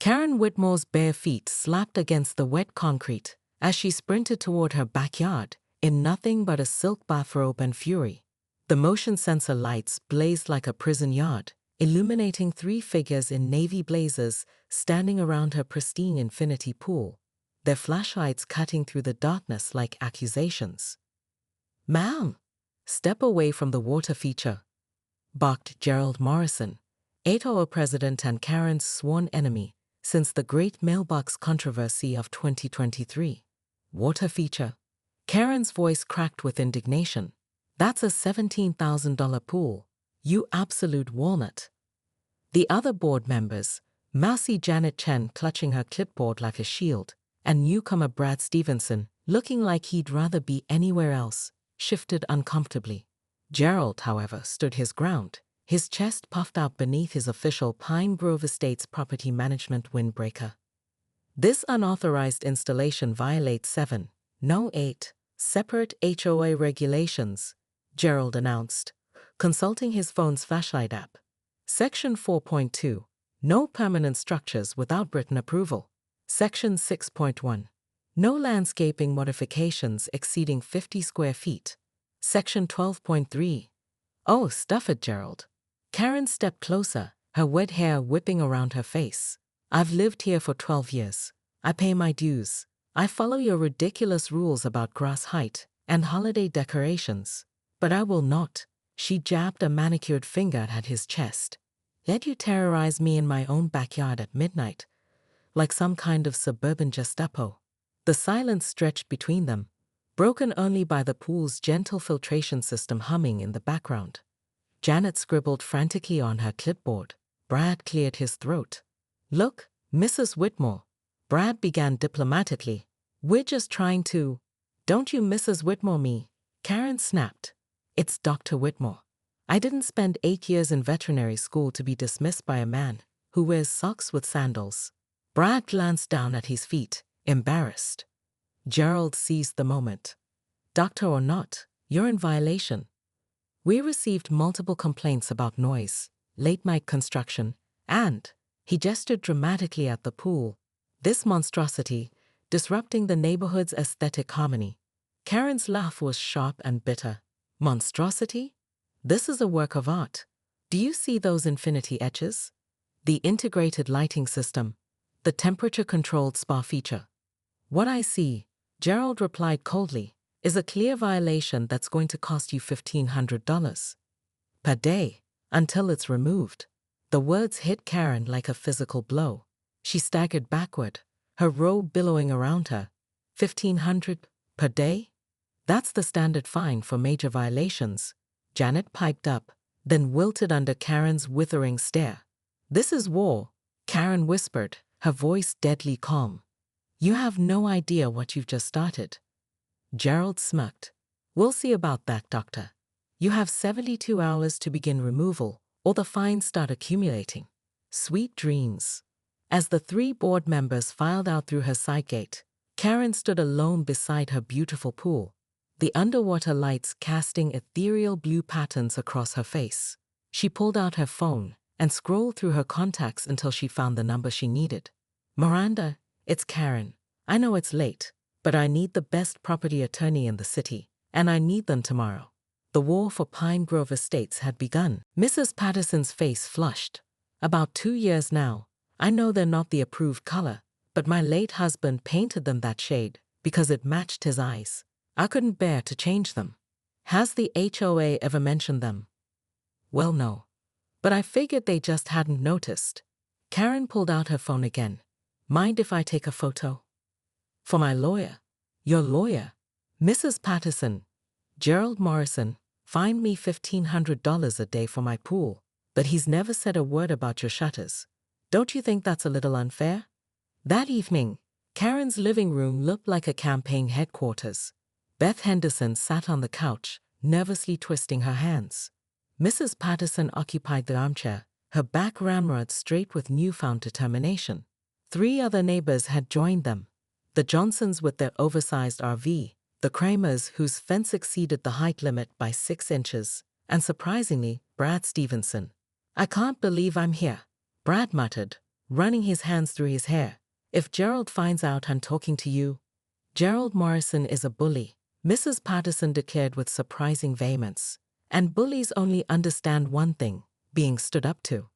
Karen Whitmore's bare feet slapped against the wet concrete as she sprinted toward her backyard in nothing but a silk bathrobe and fury. The motion sensor lights blazed like a prison yard, illuminating 3 figures in navy blazers standing around her pristine infinity pool, their flashlights cutting through the darkness like accusations. "Ma'am, step away from the water feature," barked Gerald Morrison, HOA president and Karen's sworn enemy since the great mailbox controversy of 2023. "Water feature?" Karen's voice cracked with indignation. "That's a $17,000 pool, you absolute walnut." The other board members, mousy Janet Chen clutching her clipboard like a shield, and newcomer Brad Stevenson, looking like he'd rather be anywhere else, shifted uncomfortably. Gerald, however, stood his ground, his chest puffed out beneath his official Pine Grove Estates property management windbreaker. "This unauthorized installation violates 7, no 8, separate HOA regulations," Gerald announced, consulting his phone's flashlight app. "Section 4.2, no permanent structures without written approval. Section 6.1, no landscaping modifications exceeding 50 square feet. Section 12.3, "Oh, stuff it, Gerald." Karen stepped closer, her wet hair whipping around her face. "I've lived here for 12 years. I pay my dues. I follow your ridiculous rules about grass height and holiday decorations. But I will not," she jabbed a manicured finger at his chest, "let you terrorize me in my own backyard at midnight, like some kind of suburban Gestapo." The silence stretched between them, broken only by the pool's gentle filtration system humming in the background. Janet scribbled frantically on her clipboard. Brad cleared his throat. "Look, Mrs. Whitmore," Brad began diplomatically, "we're just trying to—" "Don't you Mrs. Whitmore me," Karen snapped. "It's Dr. Whitmore. I didn't spend 8 years in veterinary school to be dismissed by a man who wears socks with sandals." Brad glanced down at his feet, embarrassed. Gerald seized the moment. "Doctor or not, you're in violation. We received multiple complaints about noise, late-night construction, and," he gestured dramatically at the pool, "this monstrosity, disrupting the neighborhood's aesthetic harmony." Karen's laugh was sharp and bitter. "Monstrosity? This is a work of art. Do you see those infinity etches? The integrated lighting system, the temperature-controlled spa feature." "What I see," Gerald replied coldly, "is a clear violation that's going to cost you $1,500 per day until it's removed." The words hit Karen like a physical blow. She staggered backward, her robe billowing around her. $1,500 per day? That's the standard fine for major violations, Janet piped up, then wilted under Karen's withering stare. "This is war," Karen whispered, her voice deadly calm. "You have no idea what you've just started." Gerald smirked. "We'll see about that, doctor. You have 72 hours to begin removal, or the fines start accumulating." Sweet dreams. As the 3 board members filed out through her side gate, Karen stood alone beside her beautiful pool, the underwater lights casting ethereal blue patterns across her face. She pulled out her phone and scrolled through her contacts until she found the number she needed. "Miranda, it's Karen. I know it's late, but I need the best property attorney in the city, and I need them tomorrow." The war for Pine Grove Estates had begun. Mrs. Patterson's face flushed. "About 2 years now. I know they're not the approved color, but my late husband painted them that shade because it matched his eyes. I couldn't bear to change them." "Has the HOA ever mentioned them?" "Well, no. But I figured they just hadn't noticed." Karen pulled out her phone again. "Mind if I take a photo?" "For my lawyer." "Your lawyer?" "Mrs. Patterson, Gerald Morrison, fined me $1,500 a day for my pool, but he's never said a word about your shutters. Don't you think that's a little unfair?" That evening, Karen's living room looked like a campaign headquarters. Beth Henderson sat on the couch, nervously twisting her hands. Mrs. Patterson occupied the armchair, her back ramrod straight with newfound determination. 3 other neighbors had joined them. The Johnsons with their oversized RV, the Kramers whose fence exceeded the height limit by 6 inches, and surprisingly, Brad Stevenson. "I can't believe I'm here," Brad muttered, running his hands through his hair. If Gerald finds out I'm talking to you, Gerald Morrison is a bully, Mrs. Patterson declared with surprising vehemence. And bullies only understand one thing, being stood up to.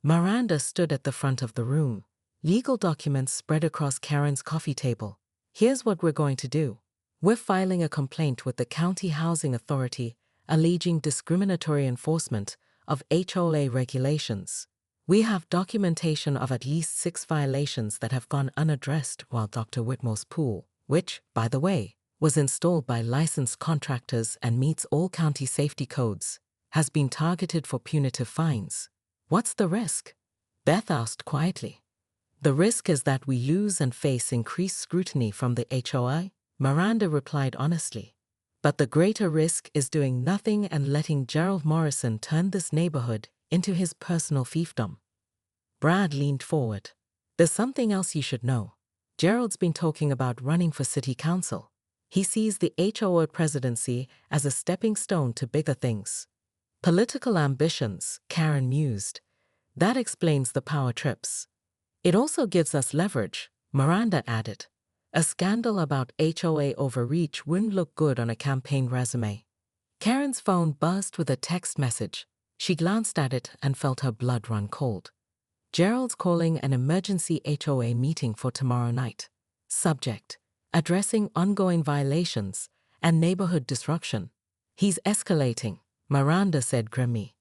Miranda stood at the front of the room, legal documents spread across Karen's coffee table. Here's what we're going to do. We're filing a complaint with the County Housing Authority alleging discriminatory enforcement of HOA regulations. We have documentation of at least 6 violations that have gone unaddressed while Dr. Whitmore's pool, which, by the way, was installed by licensed contractors and meets all county safety codes, has been targeted for punitive fines. What's the risk? Beth asked quietly. The risk is that we lose and face increased scrutiny from the HOA, Miranda replied honestly. But the greater risk is doing nothing and letting Gerald Morrison turn this neighborhood into his personal fiefdom. Brad leaned forward. There's something else you should know. Gerald's been talking about running for city council. He sees the HOA presidency as a stepping stone to bigger things. Political ambitions, Karen mused. That explains the power trips. It also gives us leverage, Miranda added. A scandal about HOA overreach wouldn't look good on a campaign resume. Karen's phone buzzed with a text message. She glanced at it and felt her blood run cold. Gerald's calling an emergency HOA meeting for tomorrow night. Subject: addressing ongoing violations and neighborhood disruption. He's escalating, Miranda said grimly.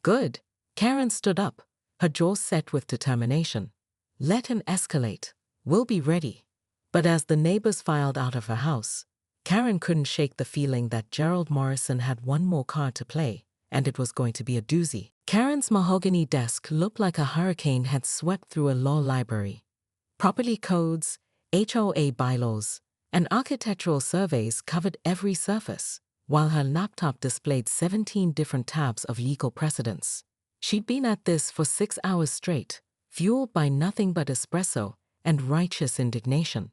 Good. Karen stood up, her jaw set with determination. Let him escalate. We'll be ready. But as the neighbors filed out of her house, Karen couldn't shake the feeling that Gerald Morrison had one more card to play, and it was going to be a doozy. Karen's mahogany desk looked like a hurricane had swept through a law library. Property codes, HOA bylaws, and architectural surveys covered every surface, while her laptop displayed 17 different tabs of legal precedents. She'd been at this for 6 hours straight, fueled by nothing but espresso and righteous indignation.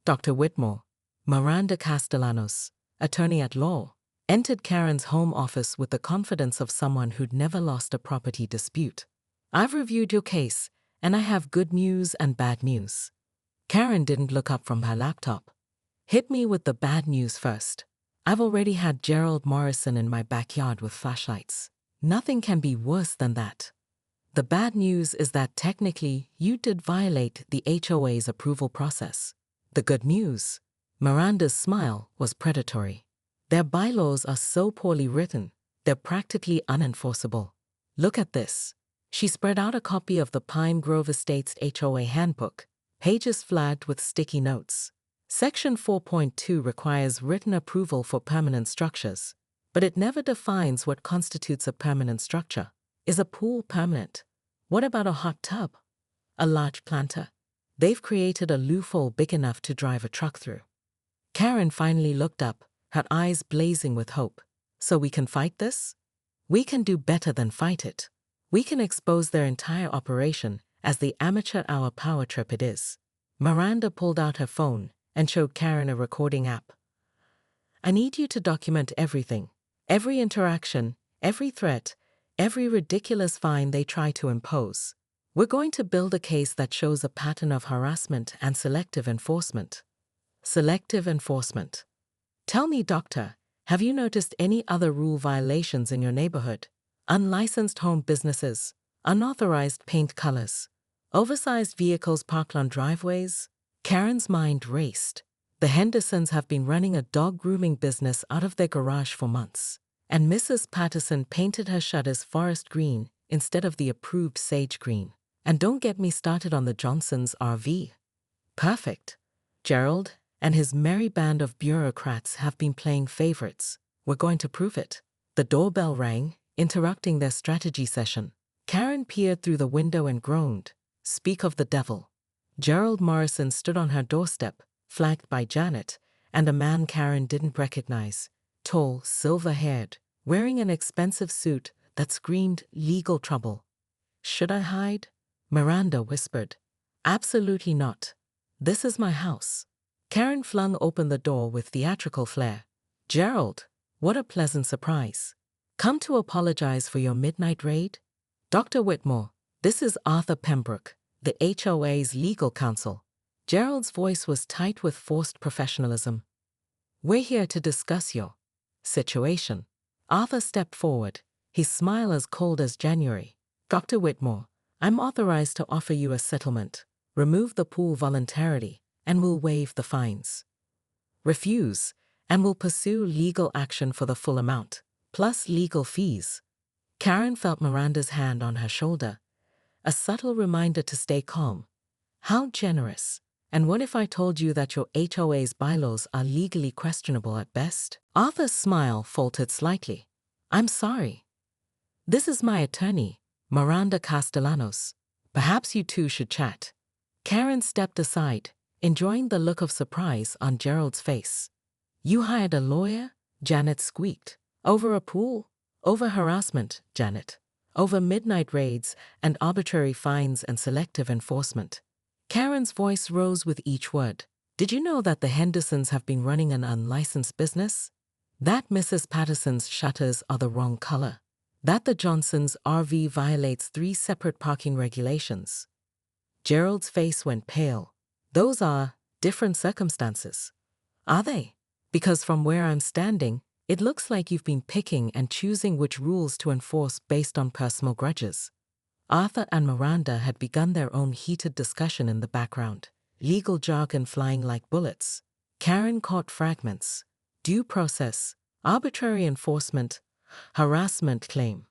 Dr. Whitmore, Miranda Castellanos, attorney at law, entered Karen's home office with the confidence of someone who'd never lost a property dispute. I've reviewed your case, and I have good news and bad news. Karen didn't look up from her laptop. Hit me with the bad news first. I've already had Gerald Morrison in my backyard with flashlights. Nothing can be worse than that. The bad news is that technically you did violate the HOA's approval process. The good news, Miranda's smile was predatory. Their bylaws are so poorly written, they're practically unenforceable. Look at this. She spread out a copy of the Pine Grove Estates HOA handbook, pages flagged with sticky notes. Section 4.2 requires written approval for permanent structures, but it never defines what constitutes a permanent structure. Is a pool permanent? What about a hot tub? A large planter? They've created a loophole big enough to drive a truck through. Karen finally looked up, her eyes blazing with hope. So we can fight this? We can do better than fight it. We can expose their entire operation as the amateur hour power trip it is. Miranda pulled out her phone and showed Karen a recording app. I need you to document everything, every interaction, every threat, every ridiculous fine they try to impose. We're going to build a case that shows a pattern of harassment and selective enforcement. Selective enforcement. Tell me, doctor, have you noticed any other rule violations in your neighborhood? Unlicensed home businesses, unauthorized paint colors, oversized vehicles parked on driveways? Karen's mind raced. The Hendersons have been running a dog grooming business out of their garage for months. And Mrs. Patterson painted her shutters forest green instead of the approved sage green. And don't get me started on the Johnsons' RV. Perfect. Gerald and his merry band of bureaucrats have been playing favorites. We're going to prove it. The doorbell rang, interrupting their strategy session. Karen peered through the window and groaned. Speak of the devil. Gerald Morrison stood on her doorstep, flanked by Janet, and a man Karen didn't recognize. Tall, silver-haired, wearing an expensive suit that screamed legal trouble. Should I hide? Miranda whispered. Absolutely not. This is my house. Karen flung open the door with theatrical flair. Gerald, what a pleasant surprise. Come to apologize for your midnight raid? Dr. Whitmore, this is Arthur Pembroke, the HOA's legal counsel. Gerald's voice was tight with forced professionalism. We're here to discuss your situation. Arthur stepped forward, his smile as cold as January. Dr. Whitmore, I'm authorized to offer you a settlement. Remove the pool voluntarily, and we'll waive the fines. Refuse, and we'll pursue legal action for the full amount, plus legal fees. Karen felt Miranda's hand on her shoulder, a subtle reminder to stay calm. How generous. And what if I told you that your HOA's bylaws are legally questionable at best? Arthur's smile faltered slightly. I'm sorry. This is my attorney, Miranda Castellanos. Perhaps you two should chat. Karen stepped aside, enjoying the look of surprise on Gerald's face. You hired a lawyer? Janet squeaked. Over a pool? Over harassment, Janet. Over midnight raids and arbitrary fines and selective enforcement. Karen's voice rose with each word. Did you know that the Hendersons have been running an unlicensed business? That Mrs. Patterson's shutters are the wrong color? That the Johnsons' RV violates 3 separate parking regulations? Gerald's face went pale. Those are different circumstances. Are they? Because from where I'm standing, it looks like you've been picking and choosing which rules to enforce based on personal grudges. Arthur and Miranda had begun their own heated discussion in the background, legal jargon flying like bullets. Karen caught fragments. Due process, arbitrary enforcement, harassment claim.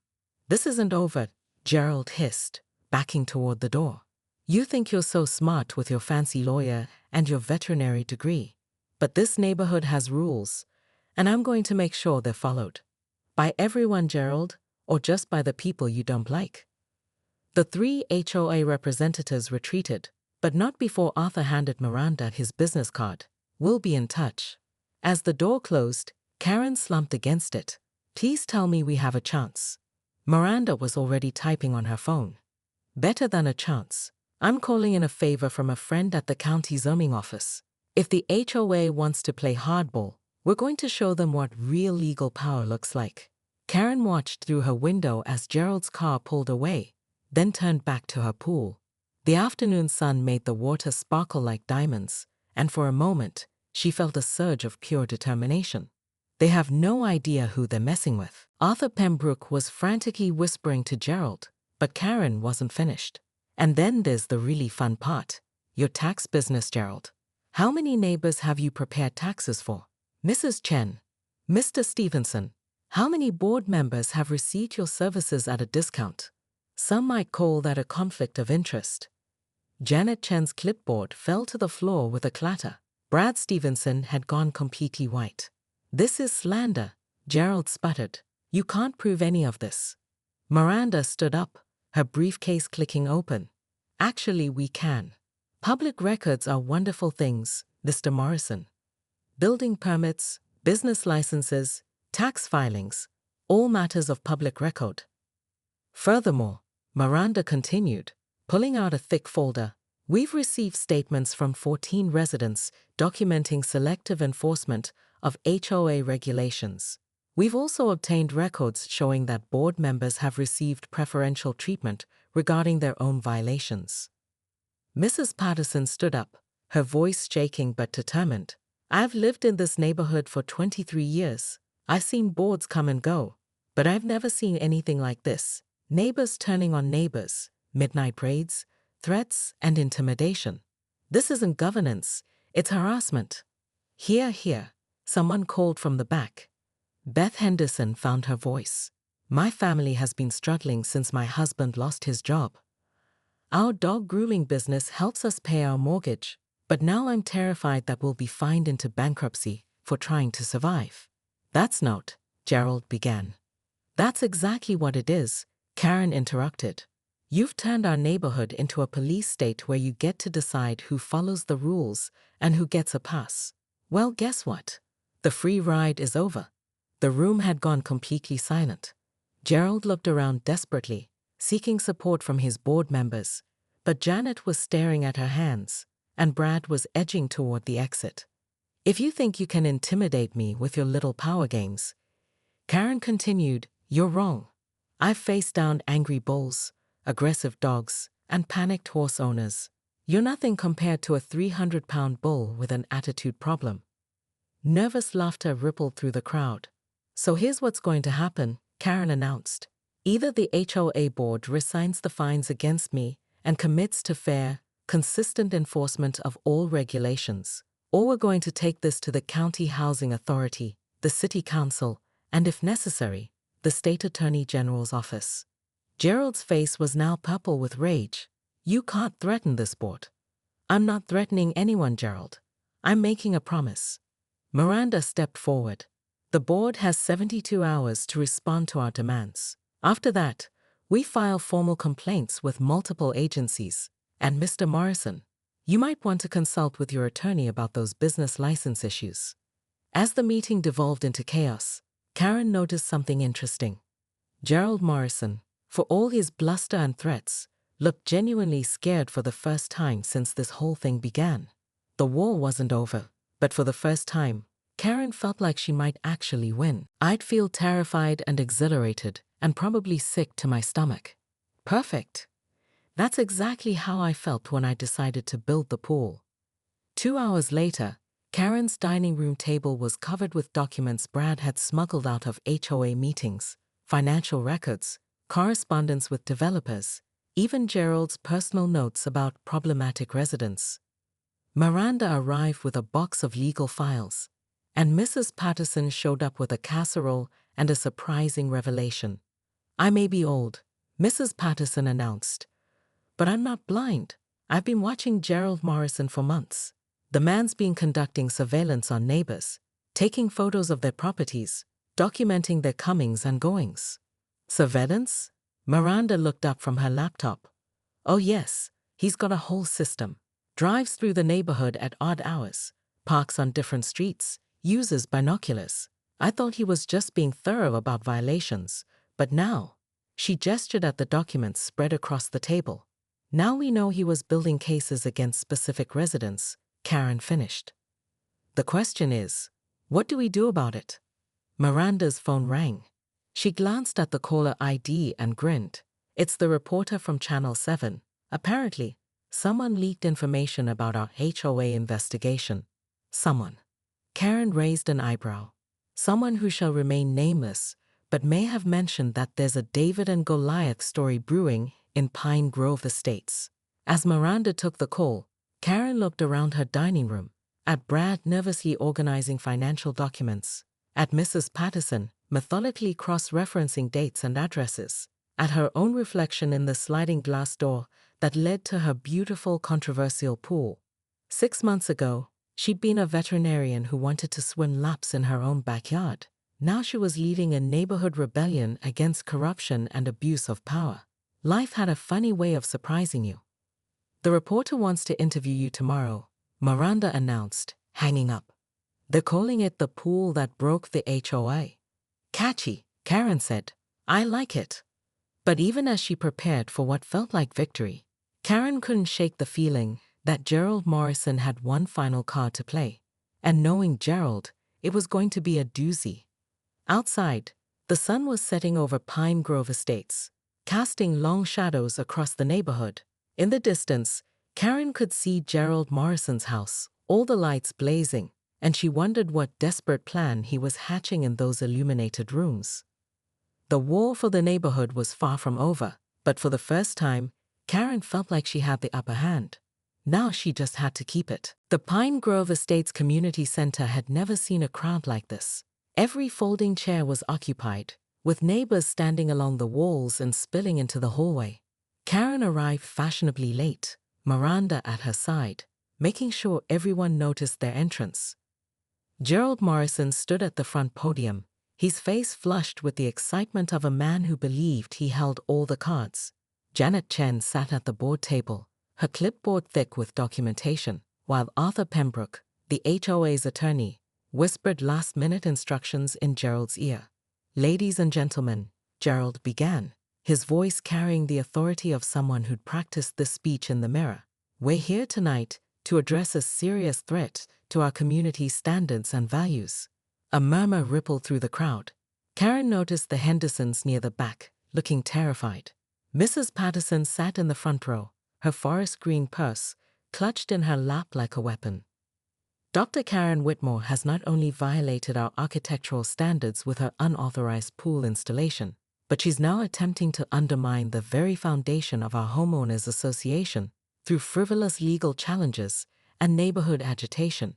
This isn't over, Gerald hissed, backing toward the door. You think you're so smart with your fancy lawyer and your veterinary degree. But this neighborhood has rules, and I'm going to make sure they're followed. By everyone, Gerald, or just by the people you don't like? The 3 HOA representatives retreated, but not before Arthur handed Miranda his business card. We'll be in touch. As the door closed, Karen slumped against it. Please tell me we have a chance. Miranda was already typing on her phone. Better than a chance. I'm calling in a favor from a friend at the county zoning office. If the HOA wants to play hardball, we're going to show them what real legal power looks like. Karen watched through her window as Gerald's car pulled away, then turned back to her pool. The afternoon sun made the water sparkle like diamonds, and for a moment, she felt a surge of pure determination. They have no idea who they're messing with. Arthur Pembroke was frantically whispering to Gerald, but Karen wasn't finished. And then there's the really fun part. Your tax business, Gerald. How many neighbors have you prepared taxes for? Mrs. Chen, Mr. Stevenson, how many board members have received your services at a discount? Some might call that a conflict of interest. Janet Chen's clipboard fell to the floor with a clatter. Brad Stevenson had gone completely white. This is slander, Gerald sputtered. You can't prove any of this. Miranda stood up, her briefcase clicking open. Actually, we can. Public records are wonderful things, Mr. Morrison. Building permits, business licenses, tax filings, all matters of public record. Furthermore, Miranda continued, pulling out a thick folder, we've received statements from 14 residents documenting selective enforcement of HOA regulations. We've also obtained records showing that board members have received preferential treatment regarding their own violations. Mrs. Patterson stood up, her voice shaking but determined. I've lived in this neighborhood for 23 years. I've seen boards come and go, but I've never seen anything like this. Neighbors turning on neighbors, midnight raids, threats, and intimidation. This isn't governance, it's harassment. Hear, hear, someone called from the back. Beth Henderson found her voice. My family has been struggling since my husband lost his job. Our dog grooming business helps us pay our mortgage, but now I'm terrified that we'll be fined into bankruptcy for trying to survive. That's not, Gerald began. That's exactly what it is, Karen interrupted. You've turned our neighborhood into a police state where you get to decide who follows the rules and who gets a pass. Well, guess what? The free ride is over. The room had gone completely silent. Gerald looked around desperately, seeking support from his board members, but Janet was staring at her hands, and Brad was edging toward the exit. If you think you can intimidate me with your little power games, Karen continued, you're wrong. I've faced down angry bulls, aggressive dogs, and panicked horse owners. You're nothing compared to a 300-pound bull with an attitude problem." Nervous laughter rippled through the crowd. "So here's what's going to happen," Karen announced. "Either the HOA board resigns the fines against me and commits to fair, consistent enforcement of all regulations, or we're going to take this to the County Housing Authority, the City Council, and if necessary, the State Attorney General's office." Gerald's face was now purple with rage. "You can't threaten this board." "I'm not threatening anyone, Gerald. I'm making a promise." Miranda stepped forward. "The board has 72 hours to respond to our demands. After that, we file formal complaints with multiple agencies. And Mr. Morrison, you might want to consult with your attorney about those business license issues." As the meeting devolved into chaos, Karen noticed something interesting. Gerald Morrison, for all his bluster and threats, looked genuinely scared for the first time since this whole thing began. The war wasn't over, but for the first time, Karen felt like she might actually win. "I'd feel terrified and exhilarated, and probably sick to my stomach." Perfect. That's exactly how I felt when I decided to build the pool. 2 hours later, Karen's dining room table was covered with documents Brad had smuggled out of HOA meetings, financial records, correspondence with developers, even Gerald's personal notes about problematic residents. Miranda arrived with a box of legal files, and Mrs. Patterson showed up with a casserole and a surprising revelation. "I may be old," Mrs. Patterson announced, "but I'm not blind. I've been watching Gerald Morrison for months. The man's been conducting surveillance on neighbors, taking photos of their properties, documenting their comings and goings." "Surveillance?" Miranda looked up from her laptop. "Oh yes, he's got a whole system. Drives through the neighborhood at odd hours, parks on different streets, uses binoculars. I thought he was just being thorough about violations, but now," she gestured at the documents spread across the table, "now we know he was building cases against specific residents," Karen finished. "The question is, what do we do about it?" Miranda's phone rang. She glanced at the caller ID and grinned. "It's the reporter from Channel 7. Apparently, someone leaked information about our HOA investigation." "Someone?" Karen raised an eyebrow. "Someone who shall remain nameless, but may have mentioned that there's a David and Goliath story brewing in Pine Grove Estates." As Miranda took the call, Karen looked around her dining room, at Brad nervously organizing financial documents, at Mrs. Patterson methodically cross-referencing dates and addresses, at her own reflection in the sliding glass door that led to her beautiful controversial pool. 6 months ago, she'd been a veterinarian who wanted to swim laps in her own backyard. Now she was leading a neighborhood rebellion against corruption and abuse of power. Life had a funny way of surprising you. "The reporter wants to interview you tomorrow," Miranda announced, hanging up. "They're calling it the pool that broke the HOA." "Catchy," Karen said. "I like it." But even as she prepared for what felt like victory, Karen couldn't shake the feeling that Gerald Morrison had one final card to play. And knowing Gerald, it was going to be a doozy. Outside, the sun was setting over Pine Grove Estates, casting long shadows across the neighborhood. In the distance, Karen could see Gerald Morrison's house, all the lights blazing, and she wondered what desperate plan he was hatching in those illuminated rooms. The war for the neighborhood was far from over, but for the first time, Karen felt like she had the upper hand. Now she just had to keep it. The Pine Grove Estates Community Center had never seen a crowd like this. Every folding chair was occupied, with neighbors standing along the walls and spilling into the hallway. Karen arrived fashionably late, Miranda at her side, making sure everyone noticed their entrance. Gerald Morrison stood at the front podium, his face flushed with the excitement of a man who believed he held all the cards. Janet Chen sat at the board table, her clipboard thick with documentation, while Arthur Pembroke, the HOA's attorney, whispered last-minute instructions in Gerald's ear. "Ladies and gentlemen," Gerald began, his voice carrying the authority of someone who'd practiced this speech in the mirror. "We're here tonight to address a serious threat to our community's standards and values." A murmur rippled through the crowd. Karen noticed the Hendersons near the back, looking terrified. Mrs. Patterson sat in the front row, her forest green purse clutched in her lap like a weapon. Dr. Karen Whitmore has not only violated our architectural standards with her unauthorized pool installation, but she's now attempting to undermine the very foundation of our homeowners association through frivolous legal challenges and neighborhood agitation.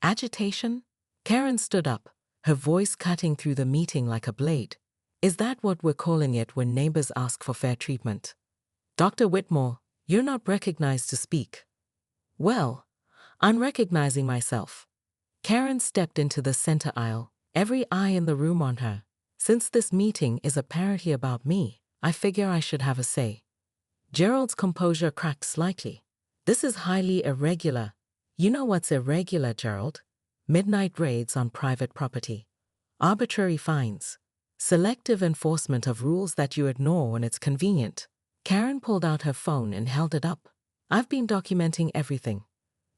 Agitation? Karen stood up, her voice cutting through the meeting like a blade. Is that what we're calling it when neighbors ask for fair treatment? Dr. Whitmore, you're not recognized to speak. Well, I'm recognizing myself. Karen stepped into the center aisle, every eye in the room on her. Since this meeting is apparently about me, I figure I should have a say. Gerald's composure cracked slightly. This is highly irregular. You know what's irregular, Gerald? Midnight raids on private property. Arbitrary fines. Selective enforcement of rules that you ignore when it's convenient. Karen pulled out her phone and held it up. I've been documenting everything.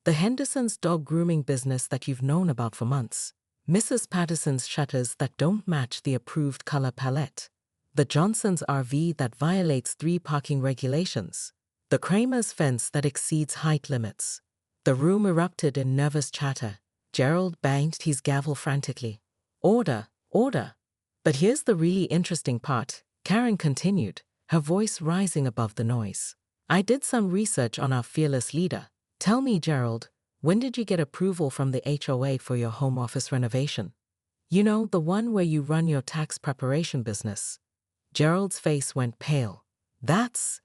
The Hendersons' dog grooming business that you've known about for months. Mrs. Patterson's shutters that don't match the approved color palette. The Johnsons' RV that violates 3 parking regulations. The Kramer's fence that exceeds height limits. The room erupted in nervous chatter. Gerald banged his gavel frantically. Order, order. But here's the really interesting part, Karen continued, her voice rising above the noise. I did some research on our fearless leader. Tell me, Gerald, when did you get approval from the HOA for your home office renovation? You know, the one where you run your tax preparation business. Gerald's face went pale. That's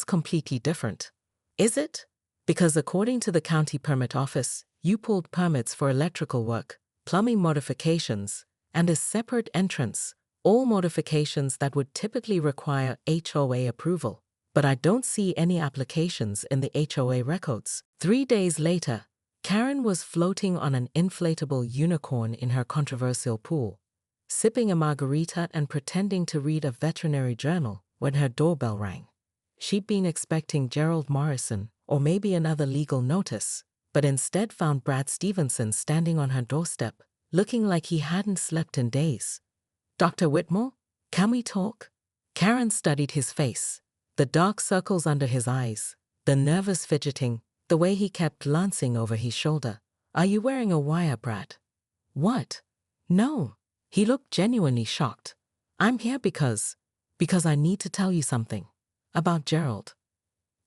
completely different. Is it? Because according to the county permit office, you pulled permits for electrical work, plumbing modifications, and a separate entrance, all modifications that would typically require HOA approval. But I don't see any applications in the HOA records. 3 days later, Karen was floating on an inflatable unicorn in her controversial pool, sipping a margarita and pretending to read a veterinary journal when her doorbell rang. She'd been expecting Gerald Morrison or maybe another legal notice, but instead found Brad Stevenson standing on her doorstep, looking like he hadn't slept in days. Dr. Whitmore, can we talk? Karen studied his face, the dark circles under his eyes, the nervous fidgeting, the way he kept glancing over his shoulder. Are you wearing a wire, Brad? What? No. He looked genuinely shocked. I'm here because I need to tell you something. About Gerald.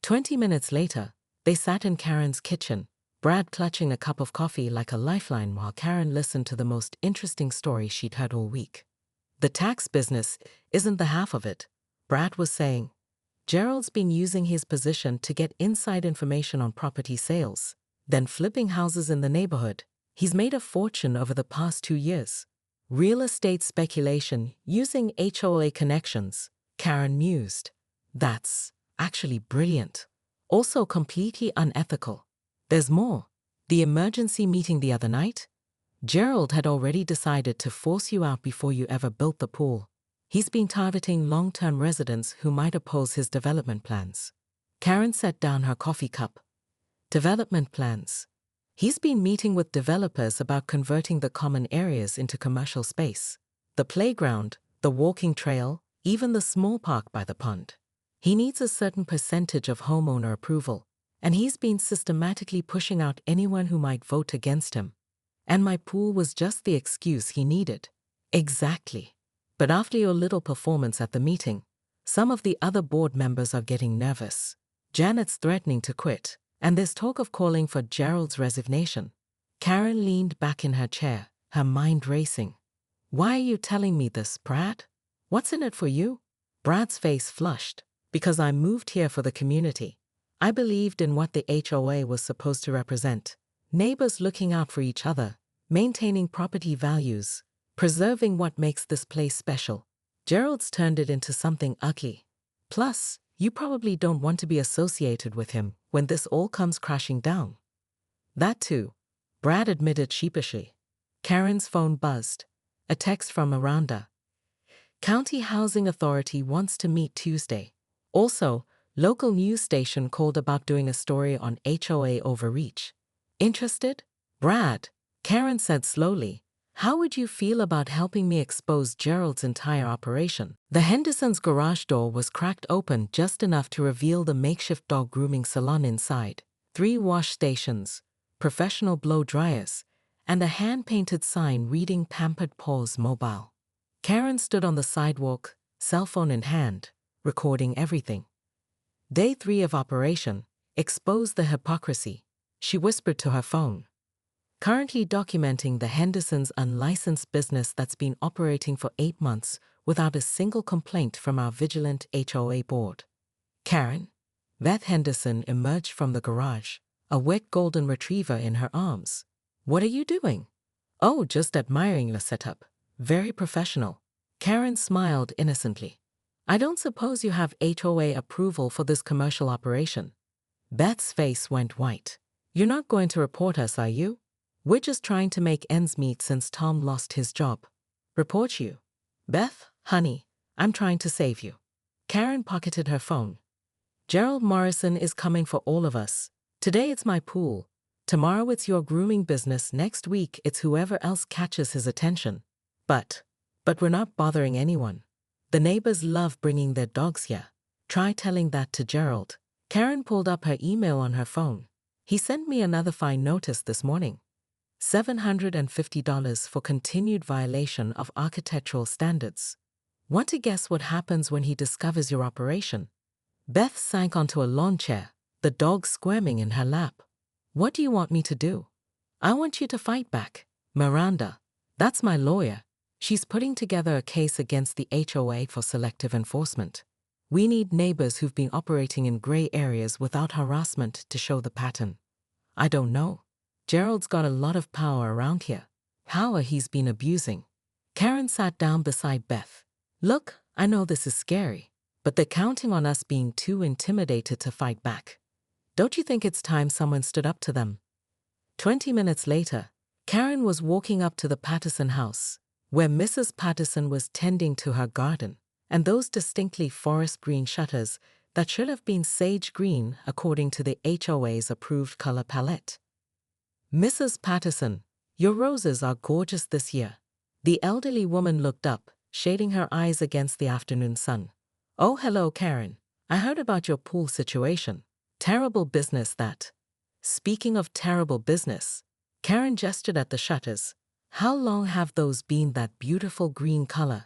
20 minutes later, they sat in Karen's kitchen, Brad clutching a cup of coffee like a lifeline while Karen listened to the most interesting story she'd heard all week. The tax business isn't the half of it, Brad was saying. Gerald's been using his position to get inside information on property sales, then flipping houses in the neighborhood. He's made a fortune over the past 2 years. Real estate speculation using HOA connections, Karen mused. That's actually brilliant. Also completely unethical. There's more. The emergency meeting the other night? Gerald had already decided to force you out before you ever built the pool. He's been targeting long-term residents who might oppose his development plans. Karen set down her coffee cup. Development plans. He's been meeting with developers about converting the common areas into commercial space. The playground, the walking trail, even the small park by the pond. He needs a certain percentage of homeowner approval, and he's been systematically pushing out anyone who might vote against him. And my pool was just the excuse he needed. Exactly. But after your little performance at the meeting, some of the other board members are getting nervous. Janet's threatening to quit, and there's talk of calling for Gerald's resignation. Karen leaned back in her chair, her mind racing. Why are you telling me this, Brad? What's in it for you? Brad's face flushed. Because I moved here for the community. I believed in what the HOA was supposed to represent. Neighbors looking out for each other, maintaining property values, preserving what makes this place special. Gerald's turned it into something ugly. Plus, you probably don't want to be associated with him when this all comes crashing down. That too, Brad admitted sheepishly. Karen's phone buzzed. A text from Miranda. County Housing Authority wants to meet Tuesday. Also, local news station called about doing a story on HOA overreach. Interested? Brad, Karen said slowly, How would you feel about helping me expose Gerald's entire operation? The Hendersons' garage door was cracked open just enough to reveal the makeshift dog grooming salon inside. 3 wash stations, professional blow dryers, and a hand-painted sign reading Pampered Paws Mobile. Karen stood on the sidewalk, cell phone in hand, recording everything. Day 3 of operation exposed the hypocrisy, she whispered to her phone. Currently documenting the Hendersons' unlicensed business that's been operating for 8 months without a single complaint from our vigilant HOA board. Karen, Beth Henderson emerged from the garage, a wet golden retriever in her arms. What are you doing? Oh, just admiring your setup. Very professional. Karen smiled innocently. I don't suppose you have HOA approval for this commercial operation. Beth's face went white. You're not going to report us, are you? We're just trying to make ends meet since Tom lost his job. Report you? Beth, honey, I'm trying to save you. Karen pocketed her phone. Gerald Morrison is coming for all of us. Today it's my pool. Tomorrow it's your grooming business. Next week it's whoever else catches his attention. But we're not bothering anyone. The neighbors love bringing their dogs here. Try telling that to Gerald. Karen pulled up her email on her phone. He sent me another fine notice this morning. $750 for continued violation of architectural standards. Want to guess what happens when he discovers your operation? Beth sank onto a lawn chair, the dog squirming in her lap. What do you want me to do? I want you to fight back. Miranda, that's my lawyer. She's putting together a case against the HOA for selective enforcement. We need neighbors who've been operating in gray areas without harassment to show the pattern. I don't know. Gerald's got a lot of power around here. Power he's been abusing. Karen sat down beside Beth. Look, I know this is scary, but they're counting on us being too intimidated to fight back. Don't you think it's time someone stood up to them? 20 minutes later, Karen was walking up to the Patterson house, where Mrs. Patterson was tending to her garden, and those distinctly forest green shutters that should have been sage green according to the HOA's approved color palette. Mrs. Patterson, your roses are gorgeous this year. The elderly woman looked up, shading her eyes against the afternoon sun. Oh, hello, Karen. I heard about your pool situation. Terrible business that. Speaking of terrible business, Karen gestured at the shutters. How long have those been that beautiful green color?